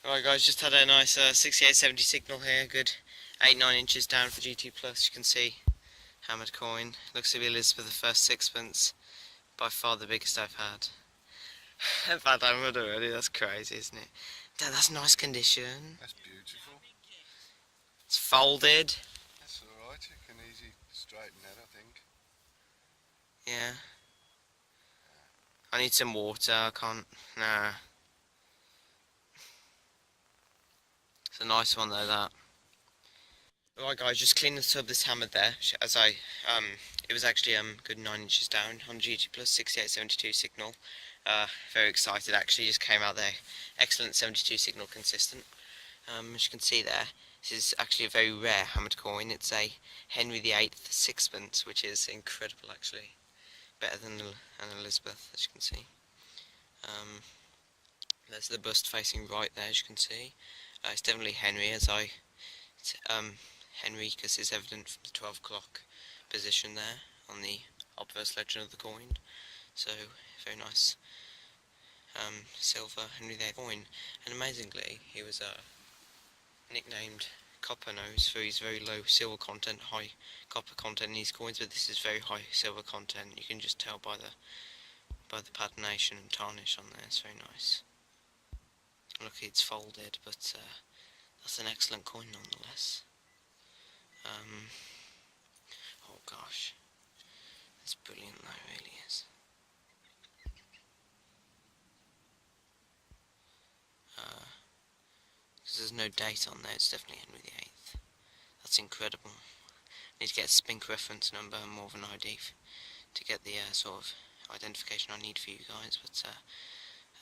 Alright guys, just had a nice 6870 signal here, good 8-9 inches down for GT Plus. You can see hammered coin. Looks to be Elizabeth the first sixpence, by far the biggest I've had. In fact, I'm already, that's crazy, isn't it? Dad, that's nice condition. That's beautiful. It's folded. That's alright, you can easily straighten that, I think. Yeah. I need some water, I can't, nah. It's a nice one though, that. Right guys, just cleaning up this hammer there, as it was actually good 9 inches down on GT Plus 6872 signal. Very excited actually, just came out there. Excellent 72 signal consistent. As you can see there, this is actually a very rare hammered coin. It's a Henry VIII sixpence, which is incredible actually. Better than an Elizabeth, as you can see. There's the bust facing right there, as you can see. It's definitely Henry, Henry, because it's evident from the 12 o'clock position there on the obverse legend of the coin. So very nice silver Henry VIII coin, and amazingly he was nicknamed Copper Nose for his very low silver content, high copper content in his coins, but this is very high silver content. You can just tell by the patination and tarnish on there. It's very nice. Look, it's folded, but that's an excellent coin nonetheless. Oh gosh, it's brilliant though, it really is. Because there's no date on there, it's definitely Henry VIII. That's incredible. Need to get a Spink reference number and more of an ID to get the sort of identification I need for you guys, but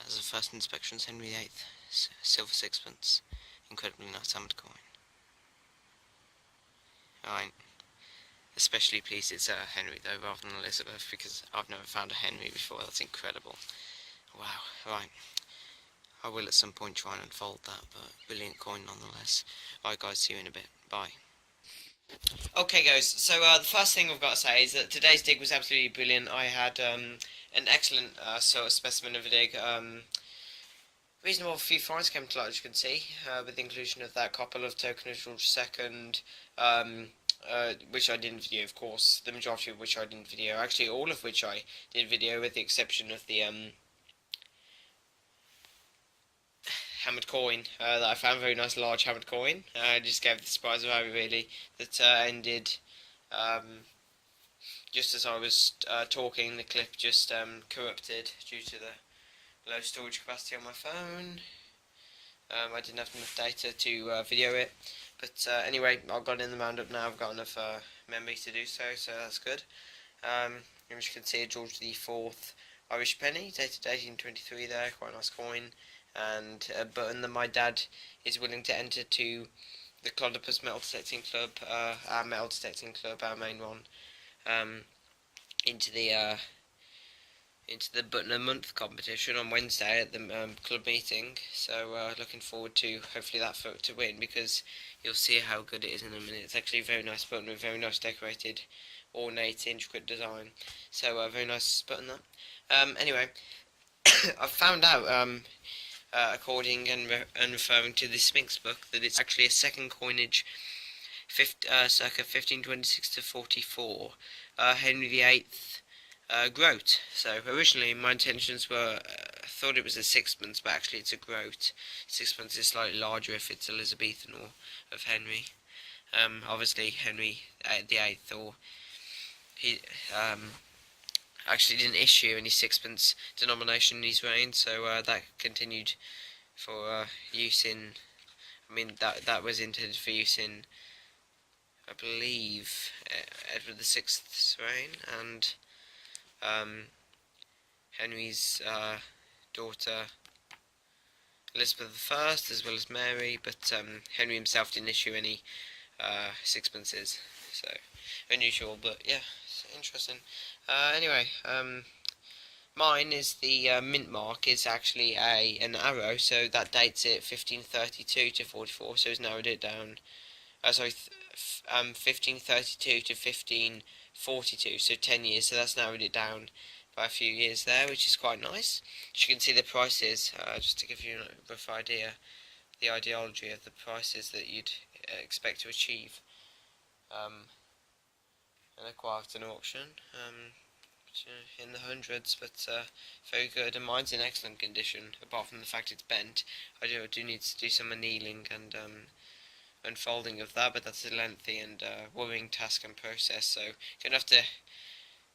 as a first inspection, it's Henry VIII, silver sixpence, incredibly nice hammered coin. Right, especially pleased it's Henry though, rather than Elizabeth, because I've never found a Henry before. That's incredible. Wow, right. I will at some point try and unfold that, but brilliant coin nonetheless. Right guys, see you in a bit. Bye. Okay guys, so the first thing I've got to say is that today's dig was absolutely brilliant. I had an excellent sort of specimen of a dig. Reasonable few finds came to light, as you can see, with the inclusion of that copper love token of George II, which I didn't video, of course, the majority of which I didn't video, actually all of which I did video, with the exception of the hammered coin that I found, a very nice large hammered coin. I just gave the surprise value really, that ended just as I was talking. The clip just corrupted due to the low storage capacity on my phone. I didn't have enough data to video it, but anyway, I've got it in the roundup now. I've got enough memory to do so, so that's good. As you can see, a George IV Irish penny, dated 1823 there, quite a nice coin, and a button that my dad is willing to enter to the Clodopus Metal Detecting Club, our metal detecting club, our main one, into the button a month competition on Wednesday at the club meeting. So looking forward to hopefully that to win, because you'll see how good it is in a minute. It's actually a very nice button with very nice decorated, ornate, intricate design. So very nice button that. Anyway, I've found out according and referring to the Sphinx book, that it's actually a second coinage, circa 1526 to 44, Henry VIII groat. So originally my intentions were, I thought it was a sixpence, but actually it's a groat. Sixpence is slightly larger if it's Elizabethan or of Henry. Obviously Henry VIII, or he actually didn't issue any sixpence denomination in his reign, so that continued for use in, I mean that was intended for use in, I believe, Edward VI's reign, and Henry's daughter Elizabeth I, as well as Mary, but Henry himself didn't issue any sixpences, so unusual, but yeah, it's interesting. Anyway, mine is the mint mark is actually an arrow, so that dates it 1532 to 44, so it's narrowed it down. Sorry, 1532 to 1542, so 10 years, so that's narrowed it down by a few years there, which is quite nice. As you can see the prices, just to give you a rough idea, the ideology of the prices that you'd expect to achieve in an auction. In the hundreds, but very good. And mine's in excellent condition, apart from the fact it's bent. I do need to do some annealing and unfolding of that, but that's a lengthy and worrying task and process. So gonna have to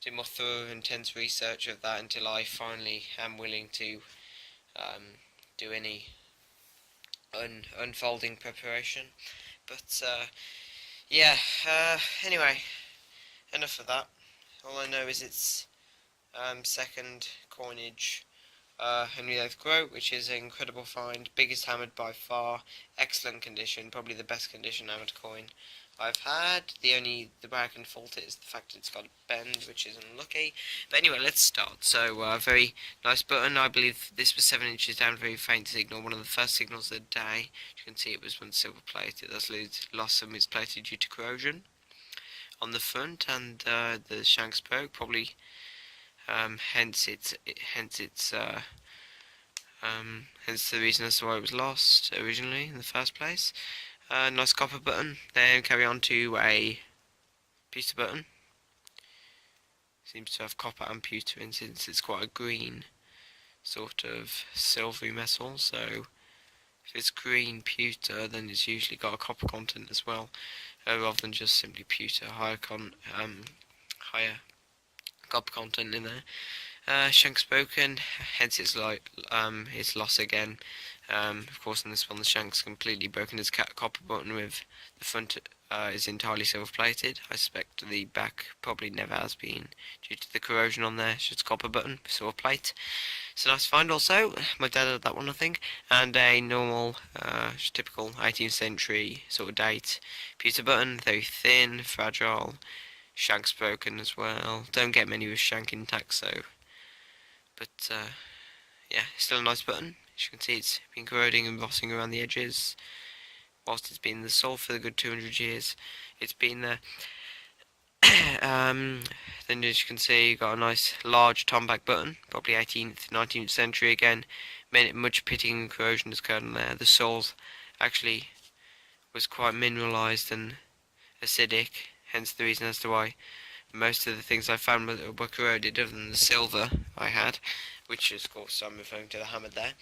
do more thorough, intense research of that until I finally am willing to um, do any unfolding preparation. But yeah. Anyway, enough of that. All I know is it's second coinage, Henry VIII groat, which is an incredible find, biggest hammered by far, excellent condition, probably the best condition hammered coin I've had. The way I can fault it is the fact it's got a bend, which is unlucky. But anyway, let's start. So, very nice button. I believe this was 7 inches down, very faint signal, one of the first signals of the day. You can see it was once silver plated. That's lost some of its plated due to corrosion on the front, and the shanks broke, probably hence the reason as to why it was lost originally in the first place. Nice copper button. Then carry on to a pewter button. Seems to have copper and pewter in, since it's quite a green sort of silvery metal. So if it's green pewter, then it's usually got a copper content as well, rather than just simply pewter. Higher copper content in there. Shanks broken, hence its loss again. Of course, in this one, the shank's completely broken. It's copper button with the front is entirely silver plated. I suspect the back probably never has been due to the corrosion on there. It's just copper button, silver plate. It's a nice find also. My dad had that one, I think. And a normal, typical 18th century sort of date pewter button, very thin, fragile. Shank's broken as well. Don't get many with shank intact, so. But yeah, still a nice button. As you can see, it's been corroding and rotting around the edges. Whilst it's been in the soul for a good 200 years, it's been there. Then as you can see, you've got a nice large tomback button, probably 18th, 19th century again. Much pitting and corrosion has occurred on there. The soul actually was quite mineralised and acidic, hence the reason as to why most of the things I found were corroded, other than the silver I had, which is, of course, I'm referring to the hammer there.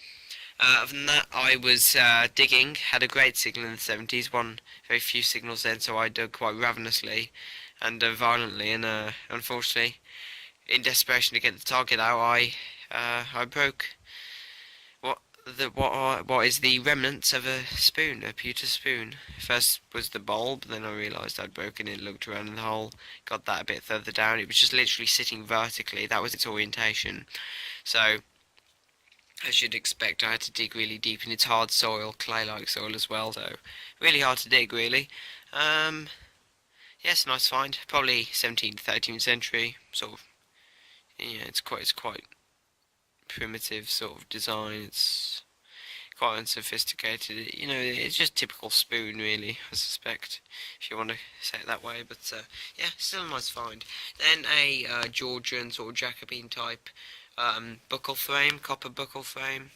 Other than that, I was digging, had a great signal in the 70s, one very few signals then, so I dug quite ravenously and violently, and unfortunately, in desperation to get the target out, I broke what is the remnants of a spoon, a pewter spoon. First was the bulb, then I realised I'd broken it, looked around in the hole, got that a bit further down. It was just literally sitting vertically, that was its orientation. So, as you'd expect, I had to dig really deep, and it's hard soil, clay-like soil as well, so really hard to dig, really. Yes, nice find. Probably 17th, 13th century, sort of. Yeah, it's quite primitive sort of design. It's quite unsophisticated. It's just typical spoon, really, I suspect, if you want to say it that way. But yeah, still a nice find. Then a Georgian sort of Jacobean type buckle frame, copper buckle frame.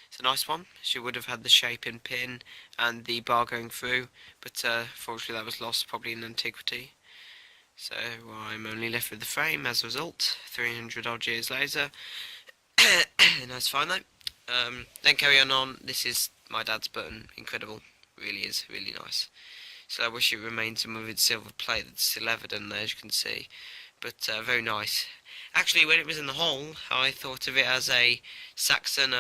It's a nice one. She would have had the shape and pin and the bar going through, but fortunately that was lost, probably in antiquity. So I'm only left with the frame as a result, 300 odd years later. Nice find though. Then carry on. This is my dad's button. Incredible. Really is. Really nice. So I wish it remained some of its silver plate that's still evident there, as you can see. But very nice. Actually, when it was in the hole, I thought of it as a Saxon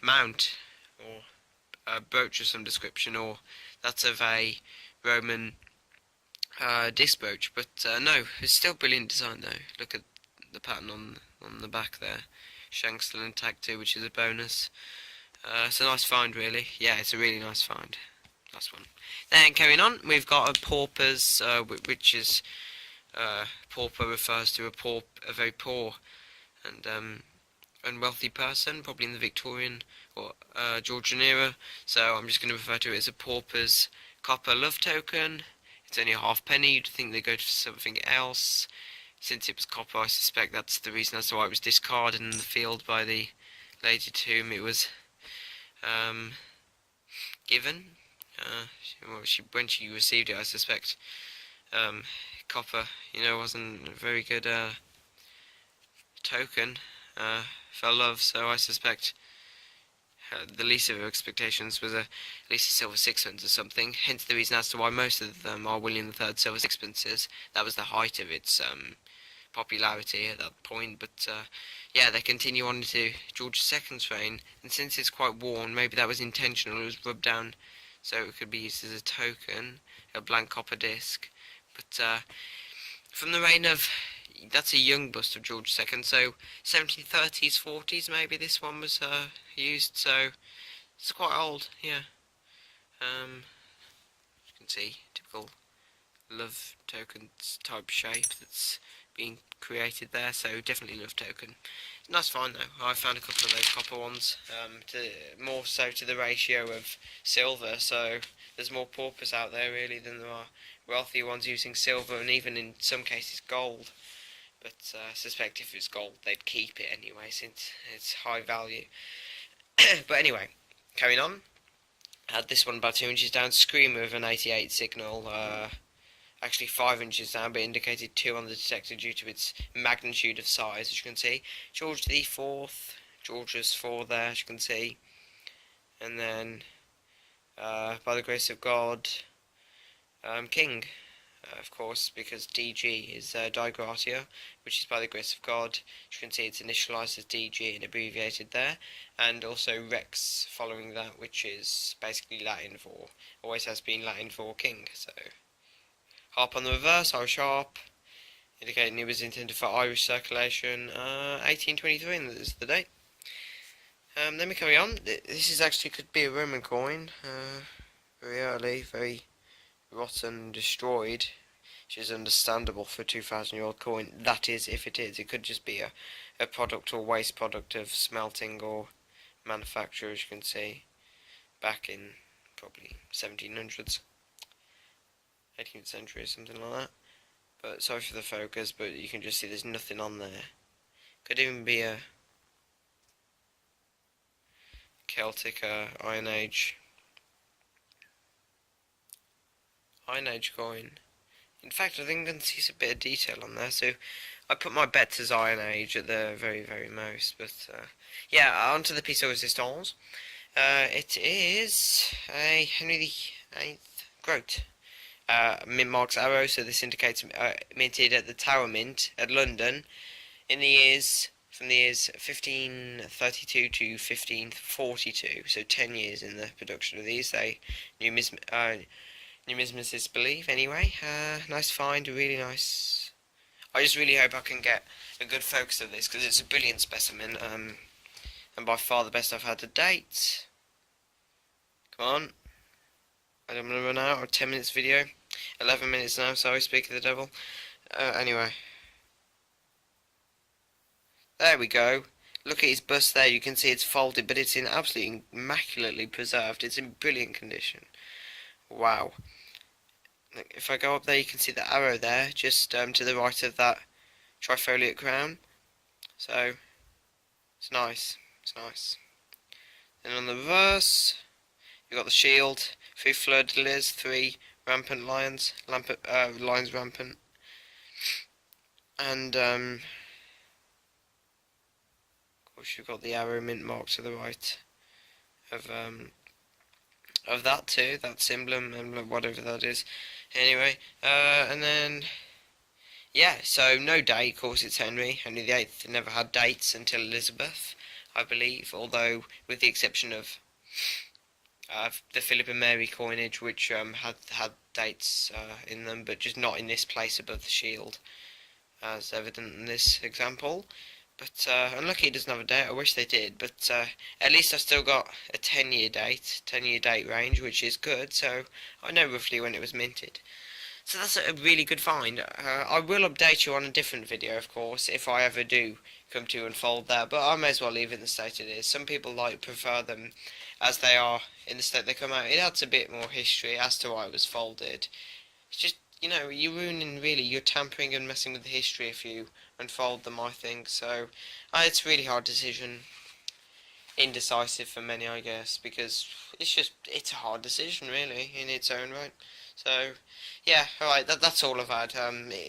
mount, or a brooch of some description, or that's of a Roman disc brooch. But no, it's still brilliant design though. Look at the pattern on the back there. Shank's still intact too, which is a bonus. It's a nice find, really. Yeah, it's a really nice find. Last one. Then carrying on, we've got a pauper's, which is pauper refers to a very poor and unwealthy person, probably in the Victorian or Georgian era. So I'm just going to refer to it as a pauper's copper love token. It's only a halfpenny. You'd think they go to something else. Since it was copper, I suspect that's the reason as to why it was discarded in the field by the lady to whom it was um, given. When she received it, I suspect um, copper, wasn't a very good token for love. So I suspect the least of her expectations was at least a silver sixpence or something. Hence the reason as to why most of them are William III silver sixpences. That was the height of its popularity at that point. But yeah, they continue on to George II's reign, and since it's quite worn, maybe that was intentional. It was rubbed down so it could be used as a token, a blank copper disc. But from the reign of, that's a young bust of George II, so 1730s, 40s maybe this one was used, so it's quite old, yeah. You can see typical love tokens type shape that's being created there, so definitely love token. Nice find though. I found a couple of those copper ones, more so to the ratio of silver, so there's more paupers out there really than there are wealthier ones using silver and even in some cases gold. But I suspect if it's gold they'd keep it anyway since it's high value. But anyway, carrying on. Had this one about 2 inches down, screamer of an 88 signal, actually 5 inches down, but indicated 2 on the detector due to its magnitude of size, as you can see. George the Fourth, George's 4 there, as you can see. And then, by the grace of God, King, of course, because DG is Die Gratia, which is by the grace of God. As you can see, it's initialised as DG and abbreviated there. And also Rex following that, which is basically Latin for, always has been Latin for King, so... Harp on the reverse, Irish harp, indicating it was intended for Irish circulation. 1823, and this is the date. Let me carry on. This is actually could be a Roman coin. Very early, very rotten, destroyed, which is understandable for a 2,000-year-old coin. That is, if it is. It could just be a product or waste product of smelting or manufacture, as you can see, back in probably 1700s, 18th century, or something like that. But sorry for the focus, but you can just see there's nothing on there. Could even be a Celtic Iron Age coin. In fact, I think I can see a bit of detail on there, so I put my bets as Iron Age at the very, very most. But yeah, onto the piece of resistance. It is a Henry VIII groat. Mint marks arrow, so this indicates minted at the Tower Mint at London in the years from the years 1532 to 1542, so 10 years in the production of these. They numismatists believe anyway. Nice find, really nice. I just really hope I can get a good focus of this because it's a brilliant specimen, and by far the best I've had to date. Come on, I don't want to run out. 10 minutes video, 11 minutes now. Sorry, speak of the devil. Anyway. There we go. Look at his bust there. You can see it's folded, but it's in absolutely immaculately preserved. It's in brilliant condition. Wow. Look, if I go up there, you can see the arrow there, just to the right of that trifoliate crown. So, it's nice. It's nice. Then on the reverse, you've got the shield, 3 fleur-de-lis, 3 rampant lions, lions rampant. And, of course, you've got the arrow mint mark to the right of that too, that emblem, whatever that is. Anyway, and then, yeah, so no date, of course it's Henry VIII never had dates until Elizabeth, I believe, although with the exception of the Philip and Mary coinage, which had dates in them, but just not in this place above the shield, as evident in this example. But unlucky it doesn't have a date. I wish they did, but at least I've still got a 10-year date range, which is good. So I know roughly when it was minted. So that's a really good find. I will update you on a different video, of course, if I ever do come to unfold that. But I may as well leave it in the state it is. Some people prefer them as they are in the state they come out. It adds a bit more history as to why it was folded. It's just, you're ruining, really, you're tampering and messing with the history if you unfold them, I think. So it's a really hard decision. indecisive for many, I guess, because it's a hard decision really in its own right. So yeah, all right, that's all I've had.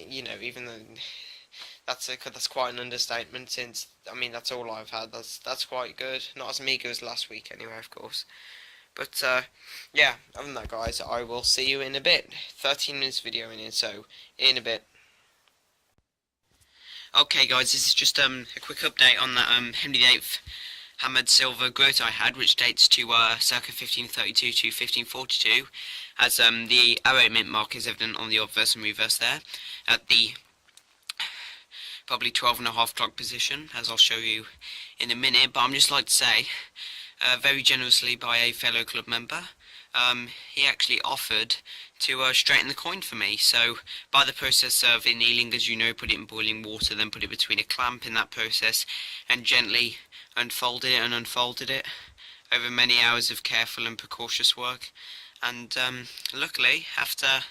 Even though that's quite an understatement, since I mean that's all I've had. That's quite good. Not as meager as last week anyway, of course. But yeah, other than that, guys, I will see you in a bit. 13 minutes video in, so in a bit. Okay, guys, this is just a quick update on that Henry VIII hammered silver groat I had, which dates to circa 1532 to 1542, as the arrow mint mark is evident on the obverse and reverse there, at the probably 12.5 o'clock position, as I'll show you in a minute. But I'm just like to say, very generously by a fellow club member, he actually offered to straighten the coin for me. So by the process of annealing, as you know, put it in boiling water, then put it between a clamp in that process, and gently unfolded it and unfolded it over many hours of careful and precautious work. And luckily, after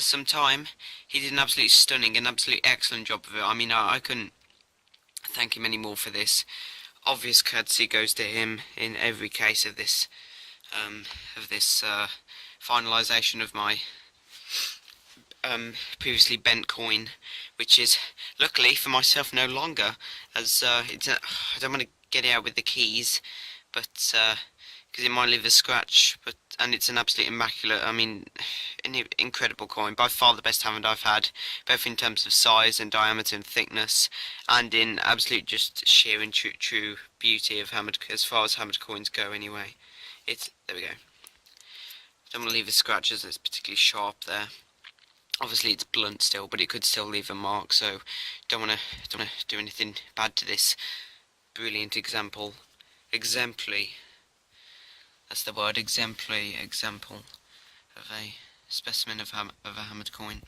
some time, he did an absolutely stunning and absolutely excellent job of it. I mean, I couldn't thank him any more for this. Obvious courtesy goes to him in every case of this finalisation of my previously bent coin, which is luckily for myself no longer, as I don't want to get it out with the keys, but because it might leave a scratch. And it's an absolute immaculate, I mean, an incredible coin, by far the best hammer I've had, both in terms of size and diameter and thickness, and in absolute just sheer and true beauty of hammered, as far as hammered coins go anyway. There we go. Don't want to leave a scratch as it's particularly sharp there. Obviously it's blunt still, but it could still leave a mark, so don't want to do anything bad to this brilliant exemplary, that's the word, exemplary example of a specimen of a hammered coin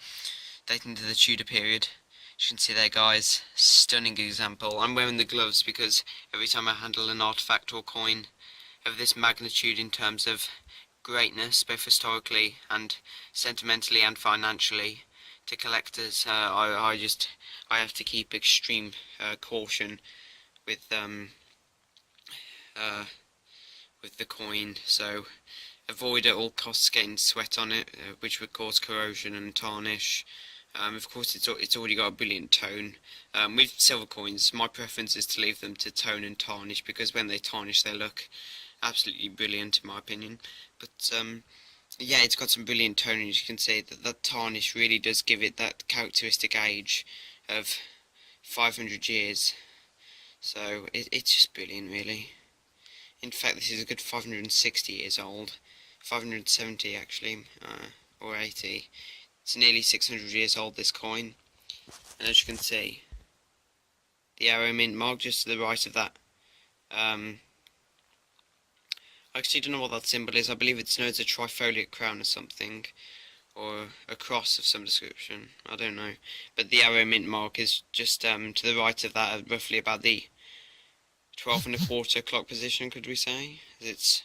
dating to the Tudor period. As you can see there, guys, stunning example. I'm wearing the gloves because every time I handle an artifact or coin of this magnitude in terms of greatness, both historically and sentimentally and financially, to collectors, I have to keep extreme caution with the coin. So avoid at all costs getting sweat on it, which would cause corrosion and tarnish. Of course, it's already got a brilliant tone. With silver coins, my preference is to leave them to tone and tarnish, because when they tarnish, they look absolutely brilliant in my opinion. But yeah, it's got some brilliant tone, and as you can see, that tarnish really does give it that characteristic age of 500 years. So it's just brilliant, really. In fact, this is a good 560 years old, 570 actually, or 80. It's nearly 600 years old, this coin. And as you can see, the arrow mint mark just to the right of that. I actually don't know what that symbol is. I believe it's known as a trifoliate crown or something, or a cross of some description. I don't know. But the arrow mint mark is just to the right of that, roughly about the 12.25 o'clock position, could we say? It's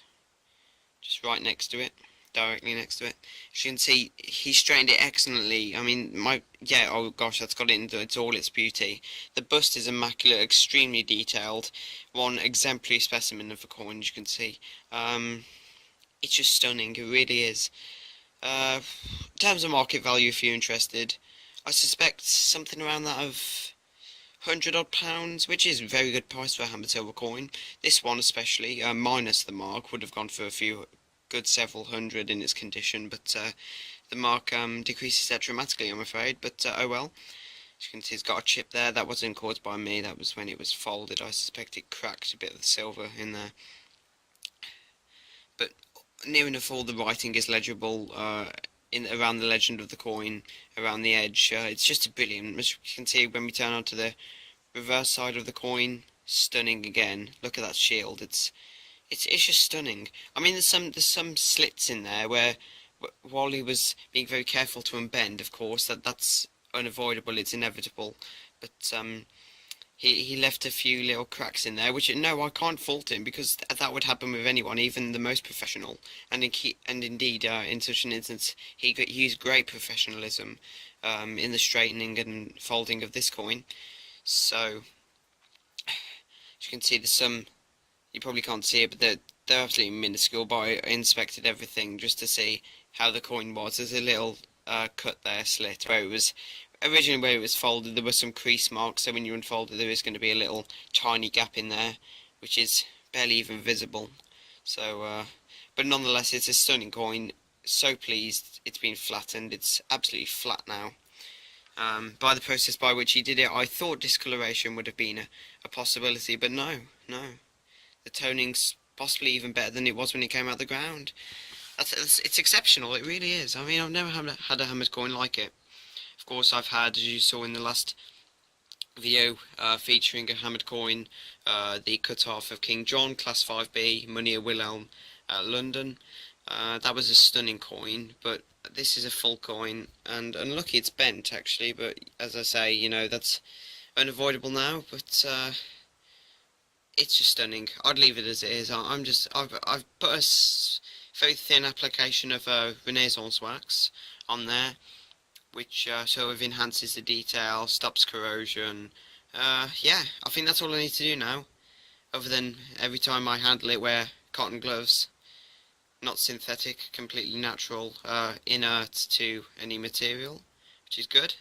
just right next to it, directly next to it. As you can see, he straightened it excellently. I mean, oh gosh, that's got it into all its beauty. The bust is immaculate, extremely detailed, one exemplary specimen of a coin, as you can see. It's just stunning, it really is. In terms of market value, if you're interested, I suspect something around that of £100 odd, which is a very good price for a hammered silver coin. This one especially, minus the mark, would have gone for a few, good several hundred in its condition, but the mark decreases that dramatically, I'm afraid. But oh well. As you can see, it's got a chip there. That wasn't caused by me, that was when it was folded. I suspect it cracked a bit of the silver in there. But near enough all the writing is legible around the legend of the coin, around the edge. It's just brilliant. As you can see, when we turn onto the reverse side of the coin, stunning again. Look at that shield. It's just stunning. I mean, there's some slits in there where, while he was being very careful to unbend, of course, that's unavoidable. It's inevitable. But he left a few little cracks in there, which, no, I can't fault him, because that would happen with anyone, even the most professional. And indeed, in such an instance, he used great professionalism in the straightening and folding of this coin. So, as you can see, there's some You probably can't see it, but they're absolutely minuscule. But I inspected everything just to see how the coin was. There's a little cut there, slit, where it was originally where it was folded. There were some crease marks, so when you unfold it, there is going to be a little tiny gap in there, which is barely even visible. So, but nonetheless, it's a stunning coin. So pleased it's been flattened. It's absolutely flat now. By the process by which he did it, I thought discoloration would have been a possibility, but no, no. The toning's possibly even better than it was when it came out of the ground. It's exceptional, it really is. I mean, I've never had a hammered coin like it. Of course, I've had, as you saw in the last video, featuring a hammered coin, the cut-off of King John, Class 5B, Money of Wilhelm, London. That was a stunning coin, but this is a full coin, and unlucky it's bent, actually, but as I say, you know, that's unavoidable now, but it's just stunning. I'd leave it as it is. I've put a very thin application of Renaissance wax on there, which sort of enhances the detail, stops corrosion. Yeah, I think that's all I need to do now, other than every time I handle it wear cotton gloves, not synthetic, completely natural, inert to any material, which is good,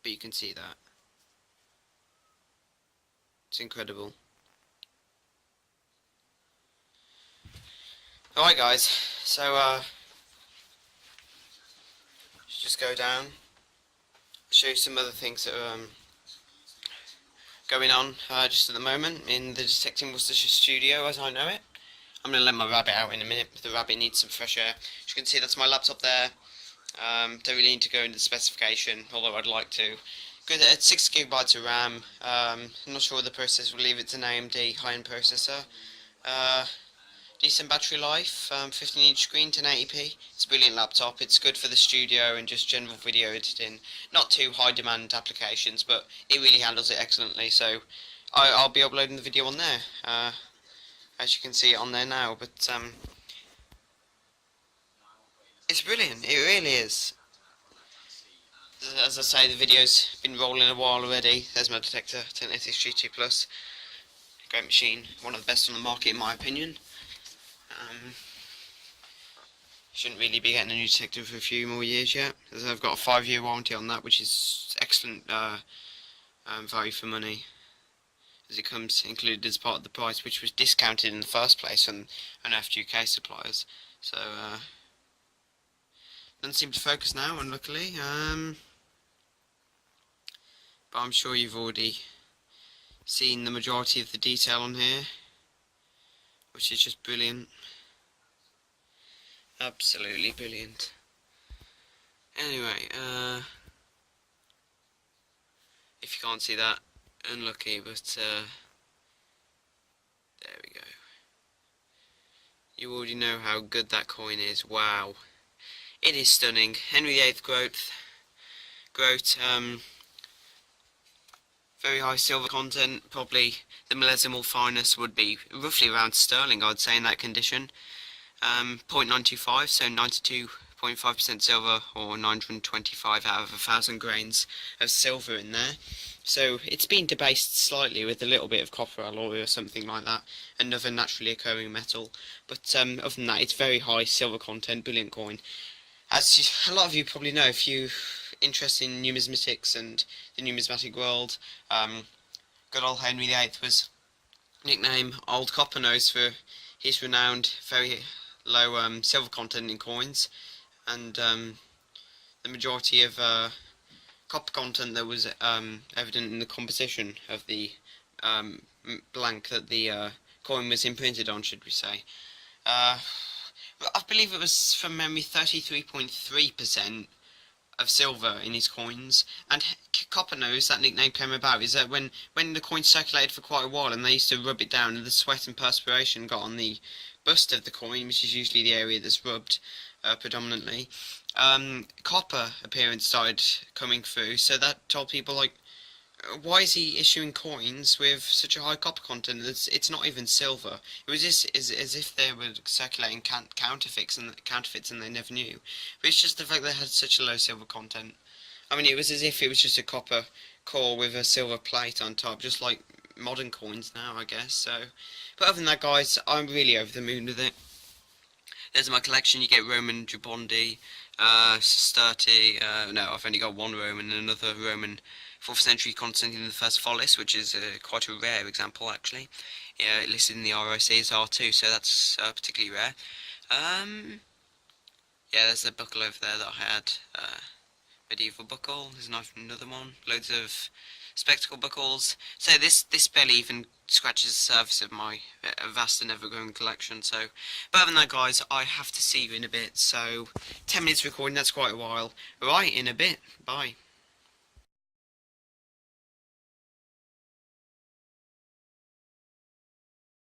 but you can see that. It's incredible. Alright guys, so let's just go down, show you some other things that are going on just at the moment in the Detecting Worcestershire studio as I know it. I'm going to let my rabbit out in a minute. The rabbit needs some fresh air. As you can see, that's my laptop there. Don't really need to go into the specification, although I'd like to. Good at 6 gigabytes of RAM. I'm not sure what the processor will leave. It's an AMD high-end processor. Decent battery life. 15-inch screen, 1080p. It's a brilliant laptop. It's good for the studio and just general video editing. Not too high-demand applications, but it really handles it excellently. So I'll be uploading the video on there. As you can see it on there now, but it's brilliant, it really is. As I say, the video's been rolling a while already. There's my detector, 1080 GT Plus. Great machine, one of the best on the market in my opinion. Shouldn't really be getting a new detector for a few more years yet, as I've got a 5-year warranty on that, which is excellent value for money, as it comes included as part of the price, which was discounted in the first place on FUK suppliers. So doesn't seem to focus now, unluckily. But I'm sure you've already seen the majority of the detail on here, which is just brilliant. Absolutely brilliant. Anyway, if you can't see that, unlucky, but there we go. You already know how good that coin is. Wow. It is stunning. Henry VIII groat, very high silver content. Probably the millesimal fineness would be roughly around sterling, I'd say, in that condition. 0.925, so 92.5% silver, or 925 out of 1,000 grains of silver in there. So it's been debased slightly with a little bit of copper alloy or something like that, another naturally occurring metal. But other than that, it's very high silver content, brilliant coin. As a lot of you probably know, if you're interested in numismatics and the numismatic world, good old Henry VIII was nicknamed Old Copper Nose for his renowned very low silver content in coins, and the majority of copper content that was evident in the composition of the blank that the coin was imprinted on, should we say. I believe it was, from memory, 33.3% of silver in his coins. And Copper Nose, that nickname came about, is that when the coin circulated for quite a while and they used to rub it down, and the sweat and perspiration got on the bust of the coin, which is usually the area that's rubbed predominantly, copper appearance started coming through, so that told people, like, why is he issuing coins with such a high copper content? It's not even silver. It was just as if they were circulating counterfeits and they never knew. But it's just the fact they had such a low silver content. I mean, it was as if it was just a copper core with a silver plate on top, just like modern coins now, I guess. So, but other than that, guys, I'm really over the moon with it. There's my collection. You get Roman Giubondi, Sturti. No, I've only got one Roman and another Roman 4th century Constantine the First Follis, which is quite a rare example actually. Yeah, listed in the ROC as R2, so that's particularly rare. Um, yeah, there's a buckle over there that I had. Medieval buckle. There's another one. Loads of spectacle buckles. So this barely even scratches the surface of my vast and ever-growing collection. So, but other than that, guys, I have to see you in a bit. So, 10 minutes recording. That's quite a while. Right, in a bit. Bye.